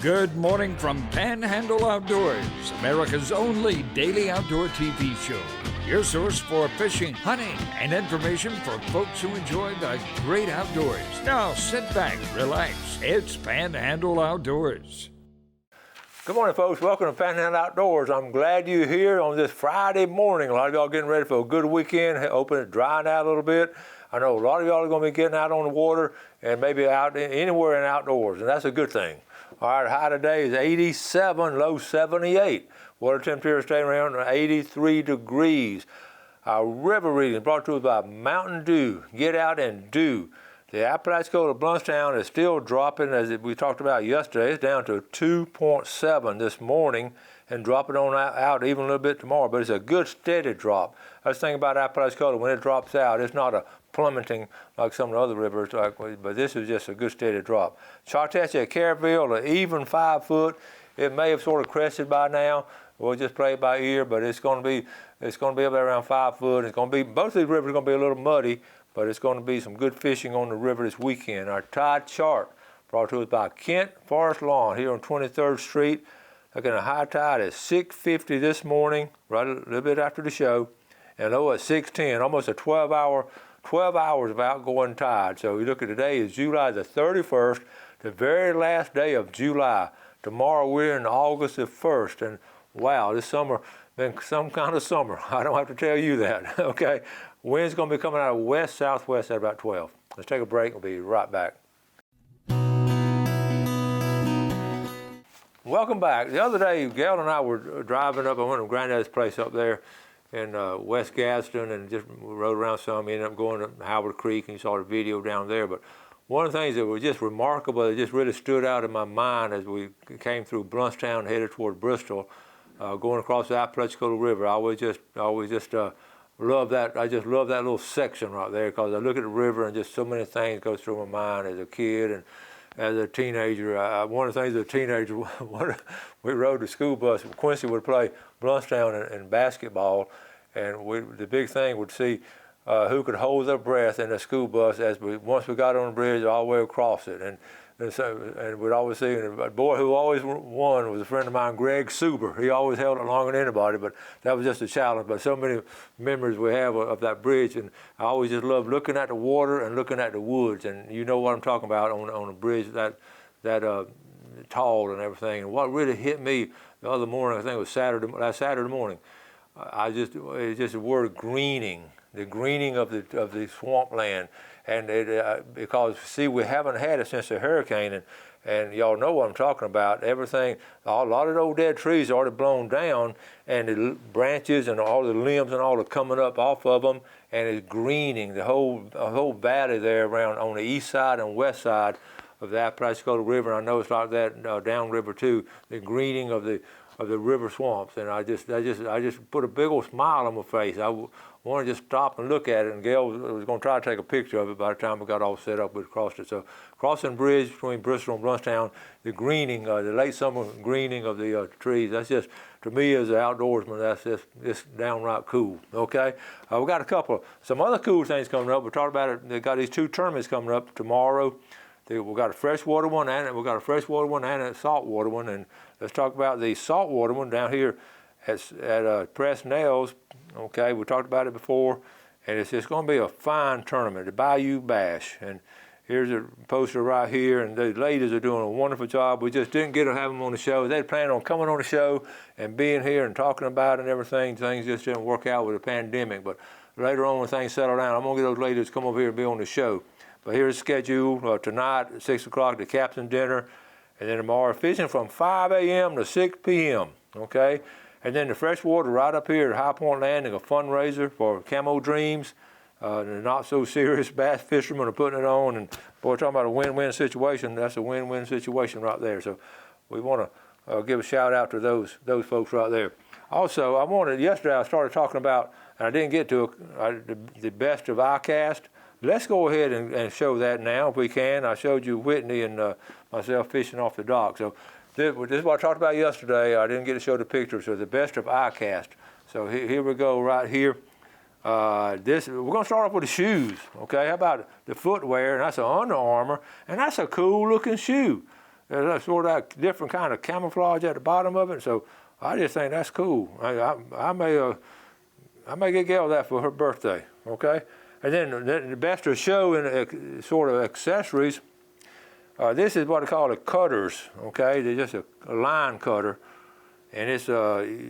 Good morning from Panhandle Outdoors, America's only daily outdoor TV show. Your source for fishing, hunting, and information for folks who enjoy the great outdoors. Now sit back, relax. It's Panhandle Outdoors. Good morning, folks. Welcome to Panhandle Outdoors. I'm glad you're here on this Friday morning. A lot of y'all getting ready for a good weekend. Hoping it's drying out a little bit. I know a lot of y'all are going to be getting out on the water and maybe out anywhere in outdoors, and that's a good thing. All right, high today is 87, low 78. Water temperature staying around 83 degrees. Our river reading brought to us by Mountain Dew. Get out and do. The Apalachicola Bluntstown is still dropping, as we talked about yesterday. It's down to 2.7 this morning and dropping on out even a little bit tomorrow. But it's a good steady drop. That's the thing about Apalachicola. When it drops out, it's not a plummeting like some of the other rivers, but this is just a good steady drop. Chartessie at Caryville, an even 5 foot. It may have sort of crested by now. We'll just play it by ear, but it's going to be up there around 5 foot. It's going to be, both of these rivers are going to be a little muddy, but it's going to be some good fishing on the river this weekend. Our tide chart brought to us by Kent Forest Lawn here on 23rd Street. Looking at a high tide at 6:50 this morning, right a little bit after the show, and low at 6:10, almost a 12 hours of outgoing tide. So we look at today is July the 31st, the very last day of July. Tomorrow we're in August the 1st, and wow, this summer been some kind of summer. I don't have to tell you that, okay? Wind's going to be coming out of west-southwest at about 12. Let's take a break. We'll be right back. Welcome back. The other day, Gail and I were driving up. I went to Granddad's place up there in West Gadsden and just rode around some. We ended up going to Howard Creek, and you saw the video down there. But one of the things that was just remarkable, that just really stood out in my mind as we came through Bluntstown, headed toward Bristol, going across the Apalachicola River. I always just love that. I just love that little section right there, because I look at the river and just so many things go through my mind as a kid and as a teenager. One of the things as a teenager, we rode the school bus. Quincy would play Bluntstown in basketball, and the big thing would see who could hold their breath in the school bus once we got on the bridge all the way across it. And we'd always see, and a boy who always won was a friend of mine, Greg Suber. He always held it longer than anybody, but that was just a challenge. But so many memories we have of that bridge, and I always just love looking at the water and looking at the woods, and you know what I'm talking about on a bridge that tall and everything. And what really hit me the other morning, I think it was Saturday morning, it's just the word greening, the greening of the swampland. And because, see, we haven't had it since the hurricane, and y'all know what I'm talking about. Everything, a lot of those dead trees are already blown down, and the branches and all the limbs and all are coming up off of them, and it's greening the whole valley there around on the east side and west side of the Apalachicola River. And I know it's like that downriver too, the greening of the river swamps. And I just put a big old smile on my face. I wanted to just stop and look at it, and Gail was going to try to take a picture of it. By the time we got all set up, we crossed it. So crossing the bridge between Bristol and Bluntstown, the greening, the late summer greening of the trees, that's just, to me as an outdoorsman, that's just downright cool, okay? We got some other cool things coming up. We talked about it. They got these two tournaments coming up tomorrow. We've got a freshwater one and a saltwater one. And let's talk about the saltwater one down here at Press Nails. Okay, we talked about it before, and it's just going to be a fine tournament, the Bayou Bash. And here's a poster right here, and the ladies are doing a wonderful job. We just didn't get to have them on the show. They planned on coming on the show and being here and talking about it and everything. Things just didn't work out with the pandemic. But later on, when things settle down, I'm going to get those ladies to come over here and be on the show. But here's the schedule. Tonight at 6 o'clock, the captain dinner, and then tomorrow fishing from 5 a.m. to 6 p.m., okay? And then the freshwater right up here at High Point Landing, a fundraiser for Camo Dreams. The not-so-serious bass fishermen are putting it on. And boy, talking about a win-win situation, that's a win-win situation right there. So we want to give a shout-out to those folks right there. Also, yesterday I started talking about, and I didn't get to the best of ICAST. Let's go ahead and show that now if we can. I showed you Whitney and myself fishing off the dock. So this is what I talked about yesterday. I didn't get to show the picture. So the best of ICAST. So here we go right here. We're going to start off with the shoes, okay? How about the footwear? And that's an Under Armour, and that's a cool looking shoe. There's sort of that different kind of camouflage at the bottom of it. So I just think that's cool. I may get Gail that for her birthday, okay? And then the best of show in sort of accessories, this is what I call the cutters, okay? They're just a line cutter. And it's,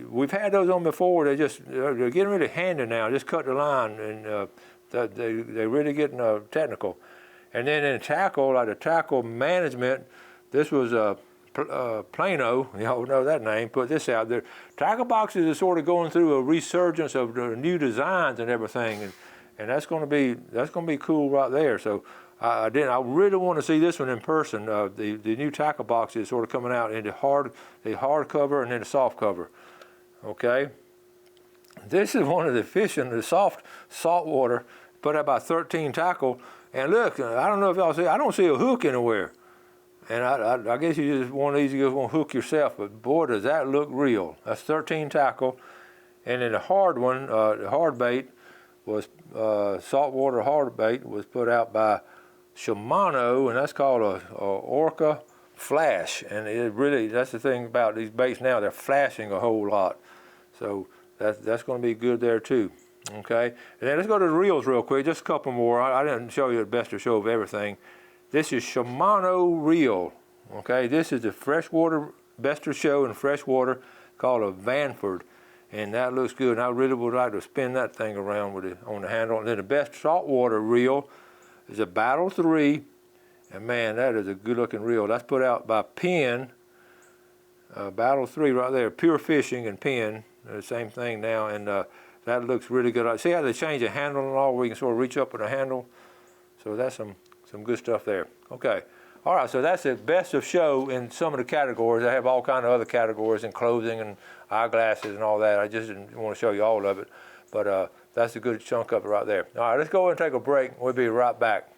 we've had those on before, they're getting really handy now, just cut the line, and they're really getting technical. And then in tackle, like the tackle management, this was Plano, y'all know that name, put this out there. Tackle boxes are sort of going through a resurgence of the new designs and everything, and that's going to be cool right there. So I really want to see this one in person. The new tackle box is sort of coming out in the hard cover and then the soft cover. Okay, this is one of the fish in the soft saltwater. Put out about 13 tackle, and look, I don't know if y'all see, I don't see a hook anywhere. And I guess you just want these, you just want to hook yourself, but boy, does that look real. That's 13 tackle. And then the hard one, the hard bait was, saltwater hard bait was put out by Shimano, and that's called a Orca Flash. And it really, that's the thing about these baits now, they're flashing a whole lot. So that's going to be good there too. Okay, and then let's go to the reels real quick, just a couple more. I didn't show you the best of show of everything. This is Shimano reel. Okay, this is the freshwater best of show in freshwater called a Vanford, and that looks good. And I really would like to spin that thing around with it on the handle. And then the best saltwater reel is a Battle 3, and man, that is a good-looking reel. That's put out by Penn. Battle 3 right there, Pure Fishing and Penn. The same thing now, and that looks really good. See how they change the handle and all, where you can sort of reach up with the handle. So that's some good stuff there. Okay. All right, so that's the best of show in some of the categories. I have all kind of other categories in clothing and eyeglasses and all that. I just didn't want to show you all of it. But that's a good chunk of it right there. All right, let's go ahead and take a break. We'll be right back.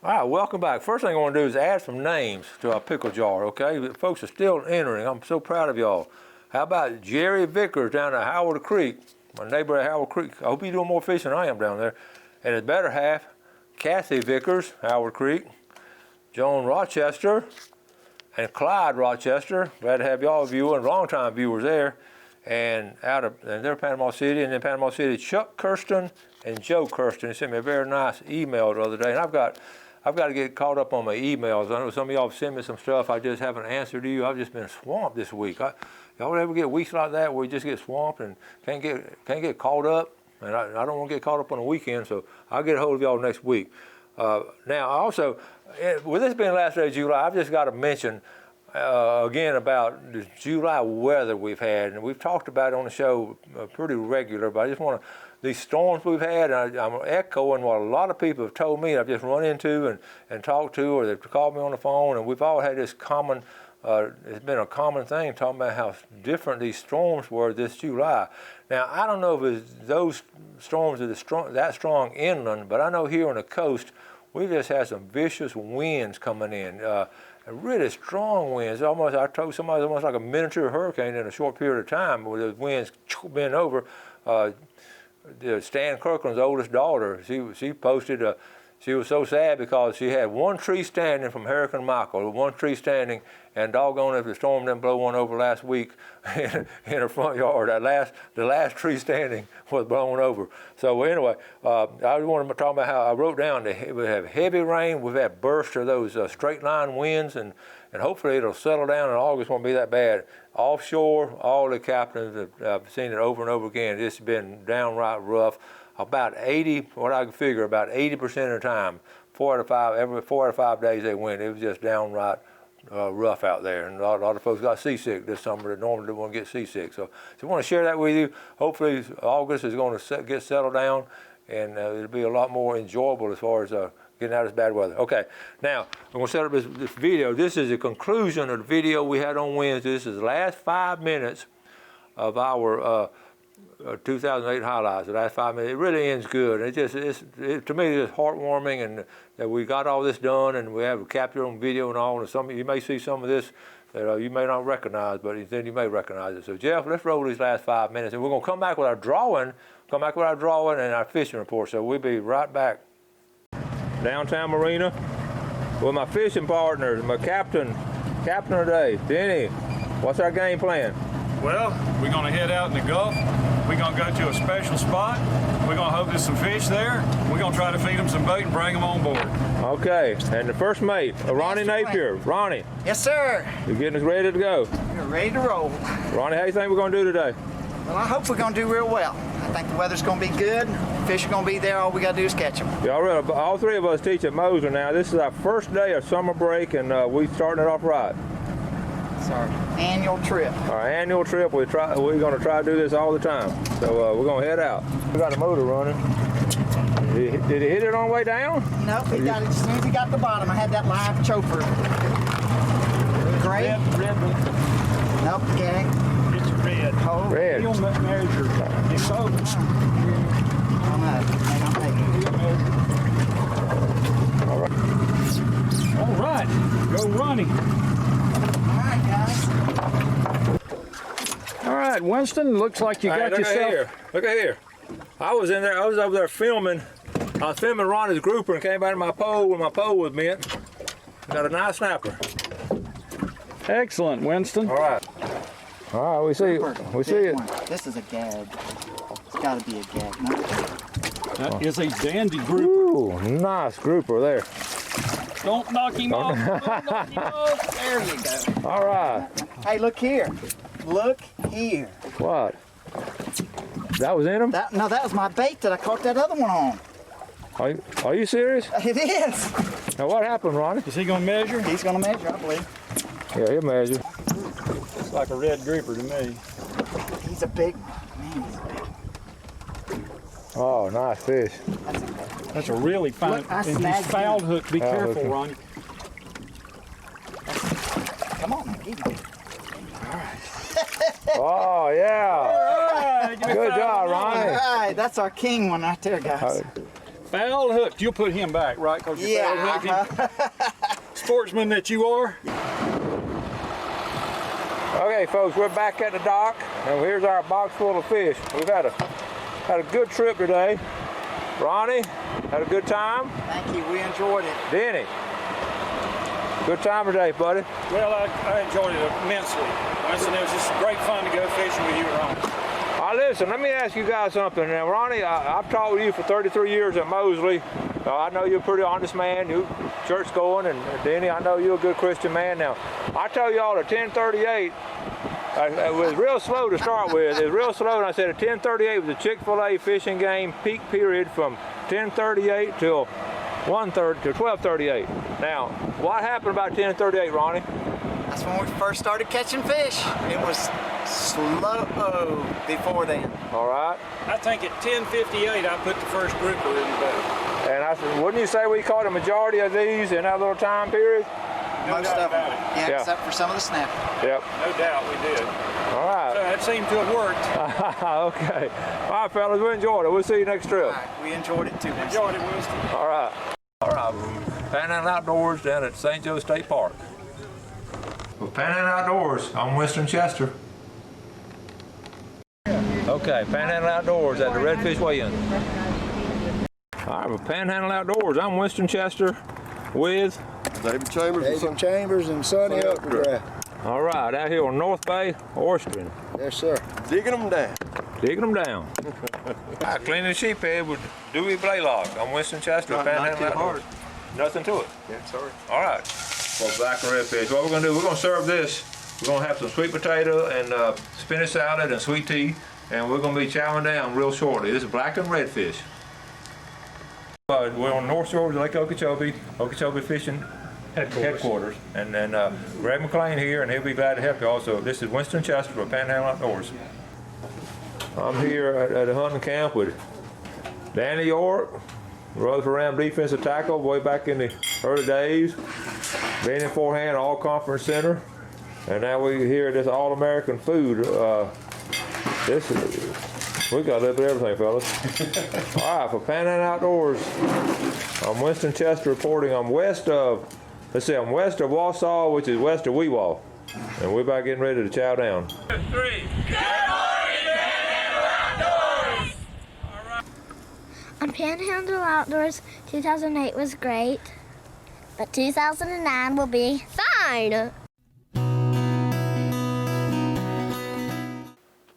All right, welcome back. First thing I want to do is add some names to our pickle jar, okay? Folks are still entering. I'm so proud of y'all. How about Jerry Vickers down at Howard Creek, my neighbor at Howard Creek? I hope you're doing more fishing than I am down there. And his better half, Kathy Vickers, Howard Creek, Joan Rochester, and Clyde Rochester. Glad to have y'all viewing, long-time viewers there. And they're Panama City, and then Panama City, Chuck Kirsten and Joe Kirsten. They sent me a very nice email the other day, and I've got to get caught up on my emails. I know some of y'all have sent me some stuff I just haven't answered to you. I've just been swamped this week. Y'all ever get weeks like that where you just get swamped and can't get caught up? And I don't want to get caught up on the weekend, so I'll get a hold of y'all next week. Now, also, with this being the last day of July, I've just got to mention again about the July weather we've had, and we've talked about it on the show pretty regular, but I just want to, these storms we've had, and I'm echoing what a lot of people have told me I've just run into and talked to, or they've called me on the phone, and we've all had this common, it's been a common thing talking about how different these storms were this July. Now, I don't know if it's those storms are that strong inland, but I know here on the coast, we just had some vicious winds coming in. Really strong winds. Almost, I told somebody, almost like a miniature hurricane in a short period of time, with those winds bend over. Stan Kirkland's oldest daughter, she posted, she was so sad because she had one tree standing from Hurricane Michael, one tree standing, and doggone if the storm didn't blow one over last week in her front yard. The last tree standing was blown over. So anyway, I wanted to talk about how I wrote down that we have heavy rain, we've had bursts of those straight line winds, and hopefully it'll settle down and August won't be that bad. Offshore, all the captains have seen it over and over again. It's been downright rough. About 80, what I can figure, about 80% of the time, 4 out of 5 days they went. It was just downright rough out there, and a lot of folks got seasick this summer that normally don't want to get seasick. So I want to share that with you. Hopefully August is going to get settled down, and it'll be a lot more enjoyable as far as getting out of this bad weather. Okay, now I'm going to set up this video. This is the conclusion of the video we had on Wednesday. This is the last 5 minutes of our 2008 highlights. The last 5 minutes. It really ends good. To me, it's heartwarming, and that we got all this done, and we have captured on video and all. And some you may see some of this that you may not recognize, but then you may recognize it. So Jeff, let's roll these last 5 minutes, and we're going to come back with our drawing and our fishing report. So we'll be right back. downtown marina with my fishing partners, my captain today, Denny. What's our game plan? Well, we're going to head out in the Gulf. We're going to go to a special spot. We're going to hope there's some fish there. We're going to try to feed them some bait and bring them on board. Okay, and the first mate, Ronnie Napier. Ronnie. Yes, sir. You getting us ready to go? We're ready to roll. Ronnie, how do you think we're going to do today? Well, I hope we're going to do real well. I think the weather's going to be good. Fish are going to be there. All we got to do is catch them. Yeah, all three of us teach at Moser now. This is our first day of summer break, and we're starting it off right. It's our annual trip. Our annual trip. We're going to try to do this all the time. So we're going to head out. We got the motor running. Did he hit it on the way down? Nope, he got it as soon as he got to the bottom. I had that live choker. Gray? Red. Nope, okay. It's red. Oh, Red. You'll measure. It's over. All right. Go running. All right, Winston, looks like you got yourself. Look at here. I was over there filming. I was filming Ronnie's grouper and came out of my pole where my pole was bent. Got a nice snapper. Excellent, Winston. All right. All right, we see it. This is a gag. It's got to be a gag. No? That is a dandy grouper. Ooh, nice grouper there. Don't knock him off. Don't knock him off. There you go. All right. Hey, look here. Look here. What? That was in him? No, that was my bait that I caught that other one on. Are you serious? It is. Now what happened, Ronnie? Is he going to measure? He's going to measure, I believe. Yeah, he'll measure. It's like a red grouper to me. He's a big one. Man, he's a big one. Oh, nice fish. That's a really fine. Look, I and he's snagged fouled him. hook. Be Foul careful, hooking. Ronnie. Come on, man, get him. Oh, yeah. Good job, All Ronnie. right, that's our king one right there, guys. Foul hooked. You'll put him back, right? Because you're Yeah. foul hooked. Sportsman that you are. Okay, folks, we're back at the dock, and here's our box full of fish. We've had a good trip today. Ronnie, had a good time. Thank you, we enjoyed it. Denny, good time today, buddy. Well, I enjoyed it immensely. Winston, it was just great fun to go fishing with you, Ronnie. Listen, let me ask you guys something. Now, Ronnie, I've taught with you for 33 years at Mosley. I know you're a pretty honest man. You church going, and Denny, I know you're a good Christian man. Now, I tell y'all at 10:38, it was real slow to start with. It was real slow, and I said at 10:38 was a Chick-fil-A fishing game peak period from 10:38 till 1:30 to 12:38. Now, what happened about 10:38, Ronnie? That's when we first started catching fish. It was slow before then. All right. I think at 10:58 I put the first grouper in the boat. And I said, wouldn't you say we caught a majority of these in that little time period? Most doubt of them. about it. Yeah, Yeah. except for some of the snap. Yep. No doubt we did. All right. So that seemed to have worked. Okay. All right, fellas, we enjoyed it. We'll see you next trip. All right, we enjoyed it too. Enjoyed it, Winston. All right. All right. Panhandle Outdoors down at St. Joe State Park. Well, Panhandle Outdoors, I'm Winston Chester. Okay, Panhandle Outdoors at the Redfish Weigh-In. All right, well, Panhandle Outdoors, I'm Winston Chester with David Chambers and Sonny Updraft. all right, out here on North Bay, oystering. Yes, sir. Digging them down. Digging them down. All right, cleaning the sheep head with Dewey Blaylock. I'm Winston Chester, Not Panhandle too Outdoors. Nothing to it. Yeah, sorry. All right. Well, black and red fish. What we're gonna do, we're gonna serve this. We're gonna have some sweet potato and spinach salad and sweet tea, and we're gonna be chowing down real shortly. This is black and red fish. We're on North Shore of Lake Okeechobee Fishing Headquarters. And then Greg McLean here, and he'll be glad to help you also. This is Winston Chester for Panhandle Outdoors. I'm here at the hunting camp with Danny York, Rutherford Ram defensive tackle way back in the early days. Been in forehand All-Conference Center. And now we're here at this All-American Food. We got a little bit of everything, fellas. All right, for Panhandle Outdoors, I'm Winston Chester reporting. I'm west of Wausau, which is west of Weewaw. And we're about getting ready to chow down. 2, 3. Good morning, Panhandle Outdoors! On Panhandle Outdoors, 2008 was great, but 2009 will be fine.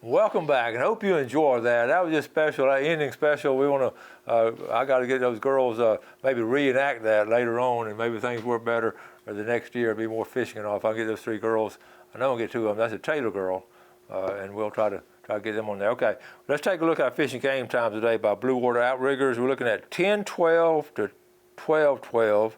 Welcome back, and hope you enjoyed that. That was just special, that ending special. We want to, I got to get those girls maybe reenact that later on, and maybe things work better or the next year. Be more fishing and all. If I get those 3 girls, I know I'll get 2 of them. That's a Taylor girl, and we'll try to get them on there. Okay, let's take a look at fishing game times today by Blue Water Outriggers. We're looking at 10:12 to 12:12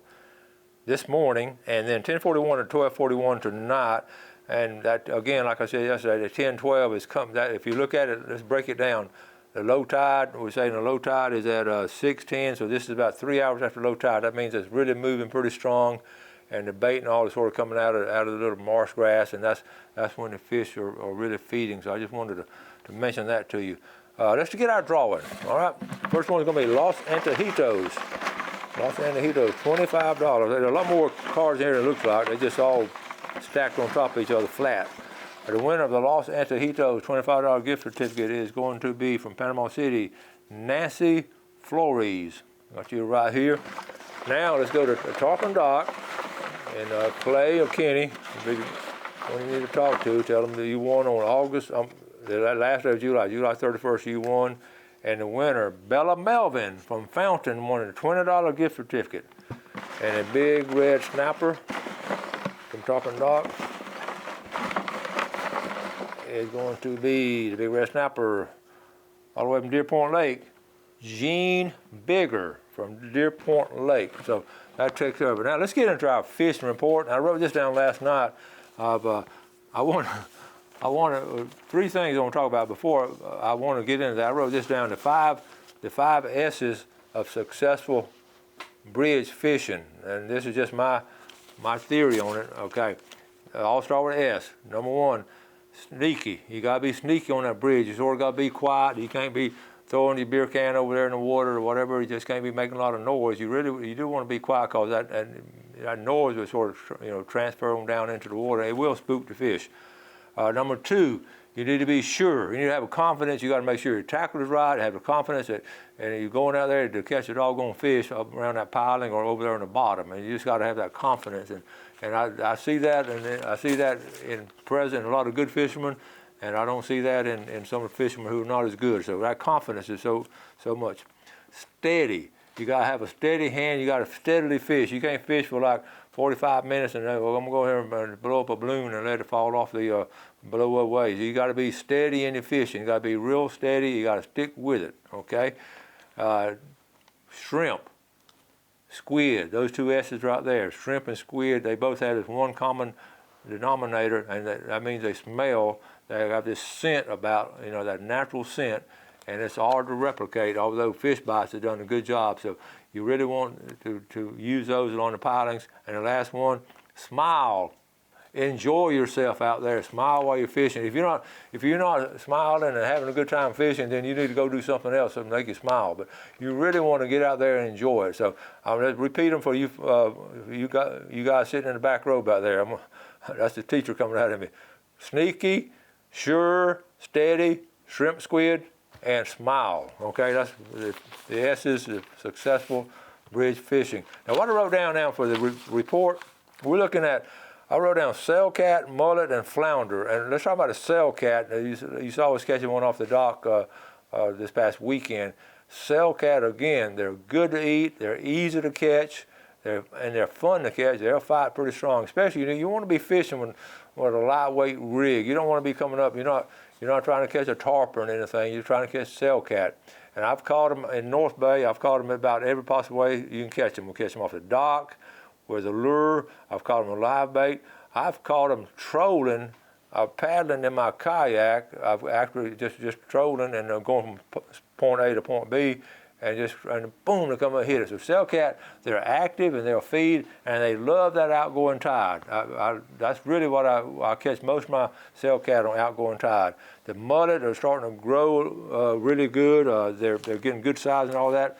this morning, and then 10:41 to 12:41 tonight. And that, again, like I said yesterday, the 10:12 is come. That if you look at it, let's break it down. The low tide, we're saying the low tide is at 6:10, so this is about 3 hours after low tide. That means it's really moving pretty strong, and the bait and all is sort of coming out of the little marsh grass, and that's when the fish are really feeding. So I just wanted to mention that to you. Let's get our drawing. All right, first one is going to be Los Antojitos. Los Antojitos, $25. There's a lot more cards in here than it looks like. They just all stacked on top of each other flat. The winner of the Los Antojitos $25 gift certificate is going to be from Panama City, Nancy Flores. Got you right here. Now let's go to Tarpon Dock, and Clay or Kenny, the one you need to talk to, tell them that you won on August, the last day of July 31st you won. And the winner, Bella Melvin from Fountain, won a $20 gift certificate. And a big red snapper from Tarpon Dock is going to be the big red snapper all the way from Deer Point Lake, Gene Bigger from Deer Point Lake. So that takes care of it. Now let's get into our fishing report. I wrote this down last night. I want 3 things I want to talk about before I want to get into that. I wrote this down, the five S's of successful bridge fishing, and this is just my theory on it. Okay, I'll start with S. Number 1, sneaky. You gotta be sneaky on that bridge. You sort of gotta be quiet. You can't be throwing your beer can over there in the water or whatever. You just can't be making a lot of noise. You do want to be quiet, because that noise will sort of transfer them down into the water. It will spook the fish. Number 2, you need to be sure. You need to have a confidence. You got to make sure your tackle is right. Have a confidence that, and you're going out there to catch a doggone fish up around that piling or over there on the bottom. And you just got to have that confidence. And I see that, and I see that in present a lot of good fishermen, and I don't see that in some of the fishermen who are not as good. So that confidence is so much. Steady. You got to have a steady hand. You got to steadily fish. You can't fish for like 45 minutes and then, well, I'm going to go here and blow up a balloon and let it fall off the blow away. So you got to be steady in your fishing. You got to be real steady. You got to stick with it, okay? Shrimp, squid, those 2 S's right there. Shrimp and squid, they both have this one common denominator, and that means they smell. They have this scent about, that natural scent, and it's hard to replicate, although Fish Bites have done a good job. So you really want to use those along the pilings. And the last one, smile. Enjoy yourself out there. Smile while you're fishing. If you're not smiling and having a good time fishing, then you need to go do something else to make you smile. But you really want to get out there and enjoy it. So I'm going to repeat them for you. You guys sitting in the back row back there. That's the teacher coming out of me. Sneaky, sure, steady, shrimp, squid, and smile. Okay, that's the S's of successful bridge fishing. Now, what I wrote down now for the report, we're looking at. I wrote down sailcat, mullet, and flounder. And let's talk about a sailcat. You saw us catching one off the dock this past weekend. Sailcat, again, they're good to eat. They're easy to catch. They're fun to catch. They'll fight pretty strong. Especially, you want to be fishing with a lightweight rig. You don't want to be coming up. You're not trying to catch a tarpon or anything. You're trying to catch sailcat. And I've caught them in North Bay. I've caught them about every possible way you can catch them. We'll catch them off the dock with a lure. I've caught them with live bait. I've caught them trolling, paddling in my kayak. I've actually just trolling and going from point A to point B, and boom, they come and hit it. So sailcat, they're active and they'll feed, and they love that outgoing tide. That's really what I catch most of my sailcat on, outgoing tide. The mullet are starting to grow really good. They're getting good size and all that.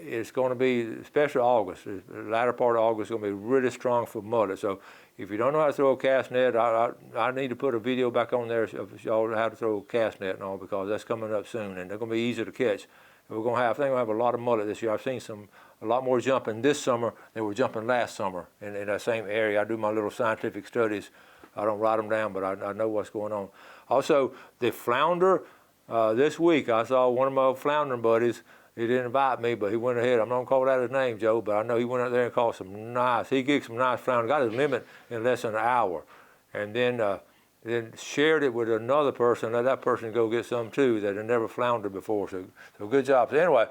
It's going to be, especially August, the latter part of August is going to be really strong for mullet. So if you don't know how to throw a cast net, I need to put a video back on there of y'all how to throw a cast net and all, because that's coming up soon, and they're going to be easy to catch we're gonna have, I think we'll have a lot of mullet this year. I've seen a lot more jumping this summer than were jumping last summer in that same area. I do my little scientific studies. I don't write them down, but I know what's going on. Also, the flounder, this week I saw one of my old floundering buddies. He didn't invite me, but he went ahead. I'm not gonna call that his name, Joe, but I know he went out there and caught some nice. He gigged some nice flounder. Got his limit in less than an hour, and then shared it with another person. Let that person go get some too that had never floundered before. So good job. So anyway,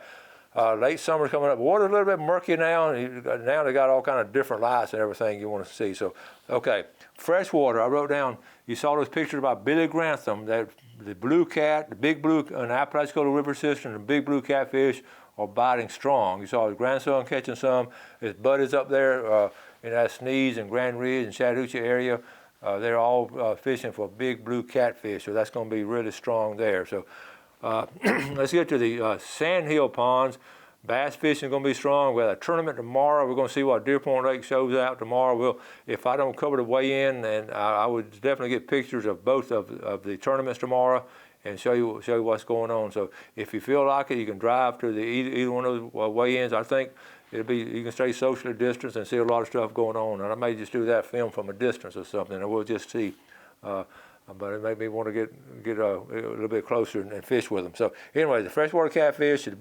late summer's coming up. Water's a little bit murky now. Now they got all kind of different lights and everything you want to see. So okay, freshwater. I wrote down. You saw those pictures about Billy Grantham, that the blue cat, the big blue in the Apalachicola River system, the big blue catfish are biting strong. You saw his grandson catching some. His buddies up there in that Sneeze and Grand Ridge and Chattahoochee area, they're all fishing for big blue catfish. So that's going to be really strong there. So let's get to the Sandhill ponds. Bass fishing is going to be strong. We have a tournament tomorrow. We're going to see what Deer Point Lake shows out tomorrow. If I don't cover the weigh-in, and I would definitely get pictures of both of the tournaments tomorrow and show you what's going on. So if you feel like it, you can drive to either one of those weigh-ins. I think you can stay socially distanced and see a lot of stuff going on. And I may just do that film from a distance or something, and we'll just see. But it made me want to get a little bit closer and fish with them. So anyway, the freshwater catfish is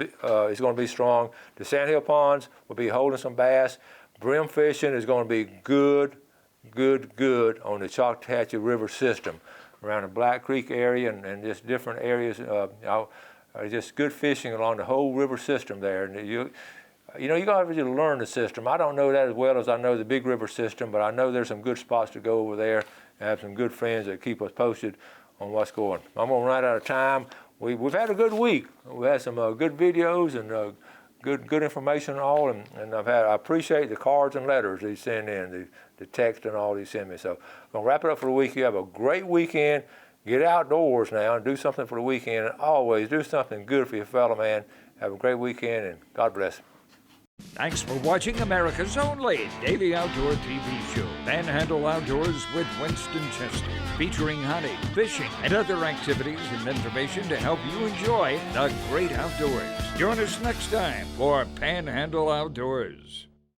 going to be strong. The Sandhill ponds will be holding some bass. Brim fishing is going to be good on the Choctawhatchee River system, around the Black Creek area and just different areas. Just good fishing along the whole river system there. And you got to learn the system. I don't know that as well as I know the Big River system, but I know there's some good spots to go over there. I have some good friends that keep us posted on what's going. I'm going to run out of time. We've had a good week. We had some good videos and good information and all, and I appreciate the cards and letters they send in, the text and all they send me. So I'm going to wrap it up for the week. You have a great weekend. Get outdoors now and do something for the weekend. And always do something good for your fellow man. Have a great weekend, and God bless. Thanks for watching America's only daily outdoor TV show, Panhandle Outdoors with Winston Chester, featuring hunting, fishing, and other activities and information to help you enjoy the great outdoors. Join us next time for Panhandle Outdoors.